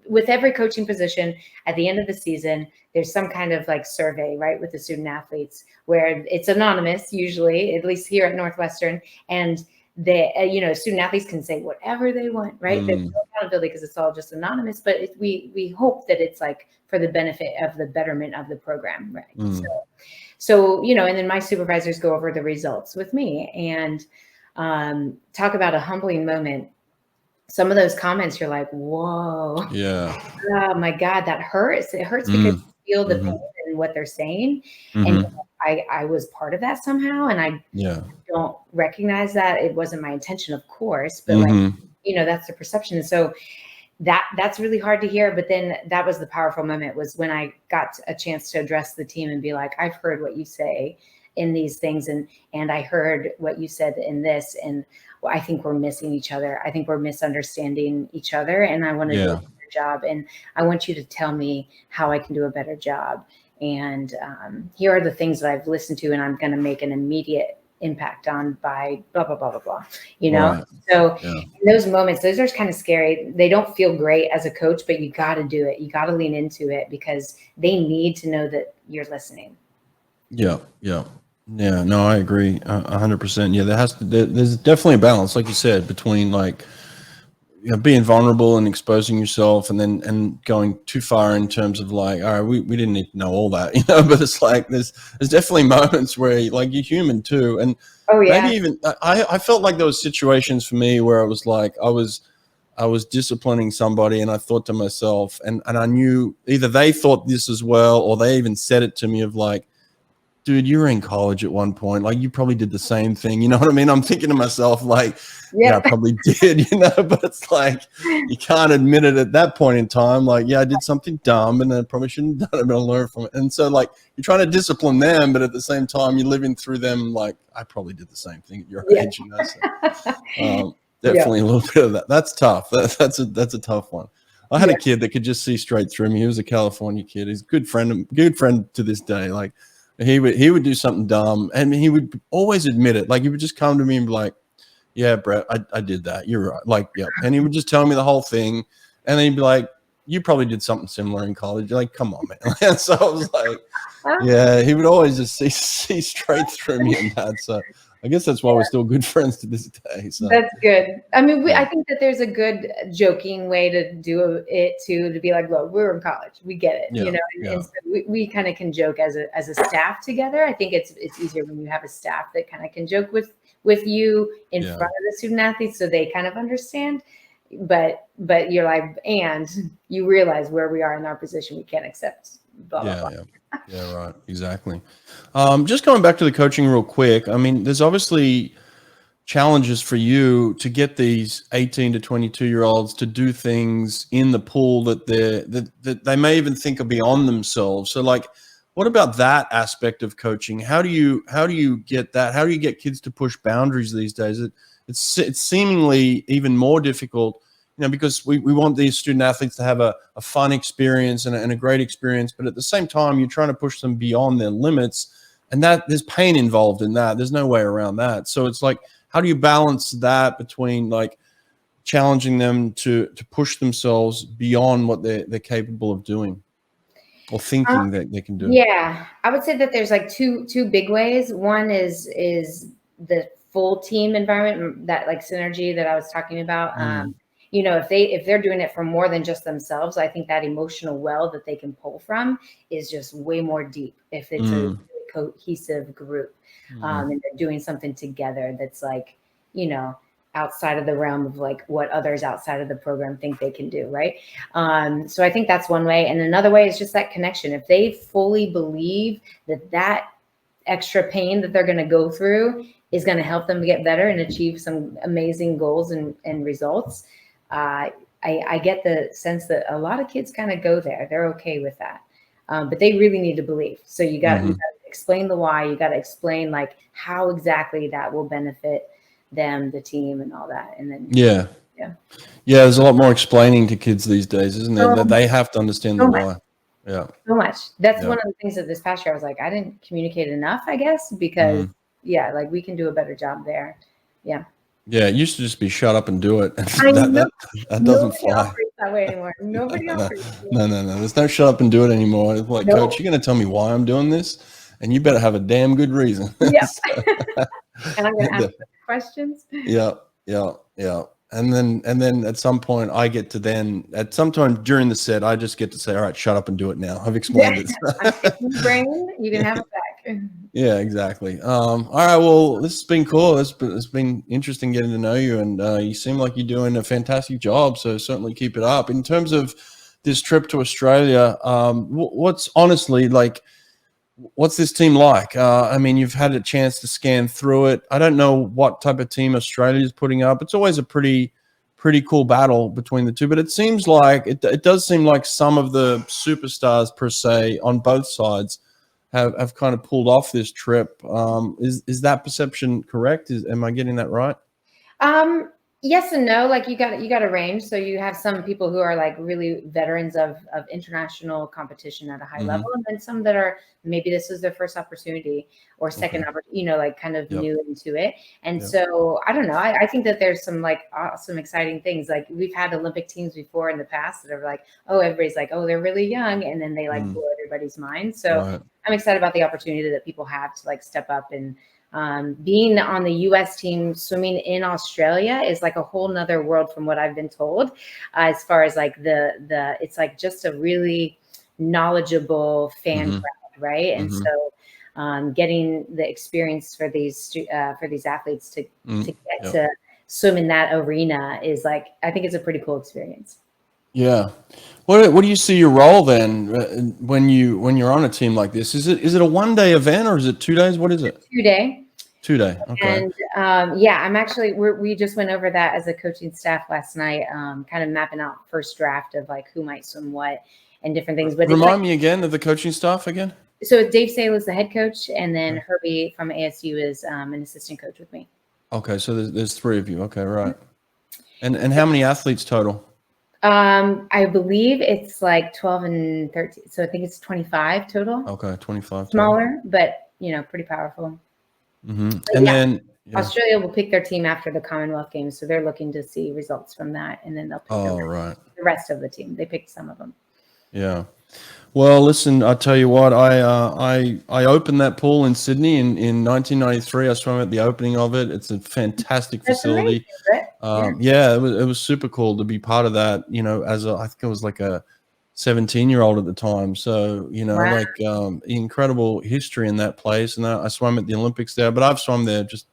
with every coaching position at the end of the season, there's some kind of like survey, right, with the student athletes where it's anonymous, usually, at least here at Northwestern. And student athletes can say whatever they want, right? There's no accountability because it's all just anonymous, but we hope that it's like for the benefit of the betterment of the program, right? So and then my supervisors go over the results with me and talk about a humbling moment. Some of those comments, you're like, whoa, oh my God, that hurts. It hurts because you feel the pain in what they're saying. And I was part of that somehow. And I don't recognize that. It wasn't my intention, of course, but that's the perception. So that's really hard to hear. But then that was the powerful moment, was when I got a chance to address the team and be like, I've heard what you say in these things. And I heard what you said in this. And I think we're missing each other. I think we're misunderstanding each other. And I want to do a better job. And I want you to tell me how I can do a better job. And here are the things that I've listened to and I'm going to make an immediate impact on by blah, blah, blah, blah, blah, Right. So in those moments, those are kind of scary. They don't feel great as a coach, but you got to do it. You got to lean into it because they need to know that you're listening. Yeah, no, I agree 100%. Yeah, there's definitely a balance, like you said, between like, being vulnerable and exposing yourself and going too far in terms of like, all right, we didn't need to know all that, but it's like, there's definitely moments where like you're human too. And maybe even, I felt like there was situations for me where I was like, I was I was disciplining somebody and I thought to myself, and I knew either they thought this as well, or they even said it to me of like, dude, you were in college at one point. Like, you probably did the same thing. You know what I mean? I'm thinking to myself, like, yeah, I probably did, but it's like, you can't admit it at that point in time. Like, yeah, I did something dumb and I probably shouldn't have done it, but I learned from it. And so, like, you're trying to discipline them, but at the same time, you're living through them. Like, I probably did the same thing at your age, So, definitely a little bit of that. That's tough. That's a tough one. I had a kid that could just see straight through me. He was a California kid. He's a good friend to this day. Like, he would do something dumb and he would always admit it. Like, he would just come to me and be like, yeah, Brett, I did that. You're right. Like, yeah. And he would just tell me the whole thing. And then he'd be like, you probably did something similar in college. You're like, come on, man. And so I was like, yeah, he would always just see straight through me and that. So I guess that's why we're still good friends to this day. So that's good. I mean, I think that there's a good joking way to do it too, to be like, look, we're in college, we get it, and so we kind of can joke as a staff together. I think it's easier when you have a staff that kind of can joke with you in front of the student athletes, so they kind of understand. But you're like, and you realize where we are in our position, we can't accept blah, blah, blah. Yeah, right. Exactly. Just going back to the coaching real quick. I mean, there's obviously challenges for you to get these 18 to 22-year-olds to do things in the pool that they may even think are beyond themselves. So, like, what about that aspect of coaching? How do you get that? How do you get kids to push boundaries these days? It's seemingly even more difficult, because we want these student athletes to have a fun experience and a great experience, but at the same time, you're trying to push them beyond their limits, and that there's pain involved in that. There's no way around that. So it's like, how do you balance that between like challenging them to push themselves beyond what they're capable of doing or thinking that they can do? Yeah, I would say that there's like two big ways. One is the full team environment, that like synergy that I was talking about. If they're doing it for more than just themselves, I think that emotional well that they can pull from is just way more deep if it's a really cohesive group, and they're doing something together that's like, outside of the realm of like what others outside of the program think they can do, right? So I think that's one way. And another way is just that connection. If they fully believe that extra pain that they're going to go through is going to help them get better and achieve some amazing goals and results, I get the sense that a lot of kids kind of go there. They're okay with that. But they really need to believe. So you got to explain the why. You got to explain like how exactly that will benefit them, the team, and all that. And then yeah, there's a lot more explaining to kids these days, isn't there? That they have to understand the why. Yeah, so much. That's one of the things that this past year I was like, I didn't communicate enough, I guess, because like we can do a better job there. Yeah, it used to just be shut up and do it. That doesn't fly. Operates that way anymore. Nobody operates. No. There's no shut up and do it anymore. It's like, Coach, you're going to tell me why I'm doing this, and you better have a damn good reason. Yeah. And I'm going to ask questions. Yeah. And then at some point I get to at some time during the set, I just get to say, all right, shut up and do it now. I've explained it. I'm taking your brain, you can have it back. Yeah, exactly. All right. Well, this has been cool. It's been interesting getting to know you, and you seem like you're doing a fantastic job. So certainly keep it up. In terms of this trip to Australia, what's honestly like, what's this team like? I mean, you've had a chance to scan through it. I don't know what type of team Australia is putting up. It's always a pretty cool battle between the two, but it seems like it does seem like some of the superstars per se on both sides have kind of pulled off this trip. Is that perception correct? Am I getting that right? Yes and no. Like you got a range. So you have some people who are like really veterans of international competition at a high level, and then some that are maybe this is their first opportunity or second opportunity, like kind of new into it. And so I don't know. I think that there's some like awesome, exciting things. Like we've had Olympic teams before in the past that are like, oh, everybody's like, oh, they're really young, and then they like blow everybody's mind. So I'm excited about the opportunity that people have to like step up and. Being on the U.S. team, swimming in Australia is like a whole nother world from what I've been told, as far as like it's like just a really knowledgeable fan crowd, right? And so getting the experience for these athletes to get to swim in that arena is like, I think it's a pretty cool experience. Yeah. What do you see your role then when you're on a team like this? Is it a 1-day event or is it 2 days? What is it? 2-day. 2-day. Okay. And yeah, I'm actually, we just went over that as a coaching staff last night, kind of mapping out first draft of like who might swim what and different things. But remind me again of the coaching staff again. So Dave Sale is the head coach, and then Herbie from ASU is an assistant coach with me. Okay, so there's 3 of you. Okay, right. And how many athletes total? I believe it's like 12 and 13. So I think it's 25 total. Okay, 25. Smaller, but pretty powerful. Mm-hmm. And then Australia will pick their team after the Commonwealth Games, so they're looking to see results from that, and then they'll pick the rest of the team. They picked some of them. Yeah. Well, listen, I tell you what, I opened that pool in Sydney in 1993. I swam at the opening of it. It's a fantastic facility. Amazing, yeah, it was super cool to be part of that. I think it was like a 17-year-old at the time. So like incredible history in that place. And I swam at the Olympics there, but I've swum there just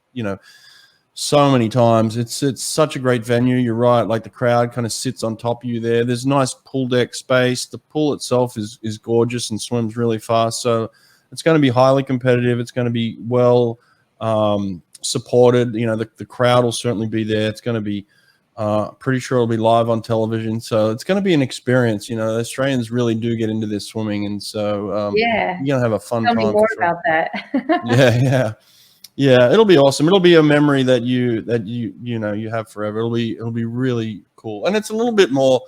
so many times. It's such a great venue. You're right. Like the crowd kind of sits on top of you there. There's nice pool deck space. The pool itself is gorgeous and swims really fast. So it's going to be highly competitive. It's going to be well supported. The crowd will certainly be there. It's going to be pretty sure it'll be live on television. So it's going to be an experience. The Australians really do get into this swimming. And so you're going to have a fun time. Tell me more about that. Yeah. Yeah, it'll be awesome. It'll be a memory that you have forever. It'll be really cool, and it's a little bit more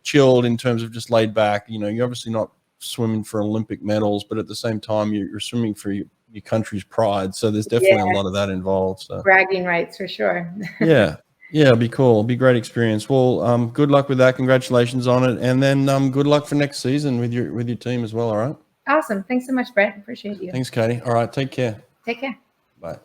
chilled in terms of just laid back. You're obviously not swimming for Olympic medals, but at the same time, you're swimming for your country's pride. So there's definitely a lot of that involved. So bragging rights for sure. yeah, it'll be cool. It'll be a great experience. Well, good luck with that. Congratulations on it, and then good luck for next season with your team as well. All right. Awesome. Thanks so much, Brett. Appreciate you. Thanks, Katie. All right. Take care. Take care. Bye.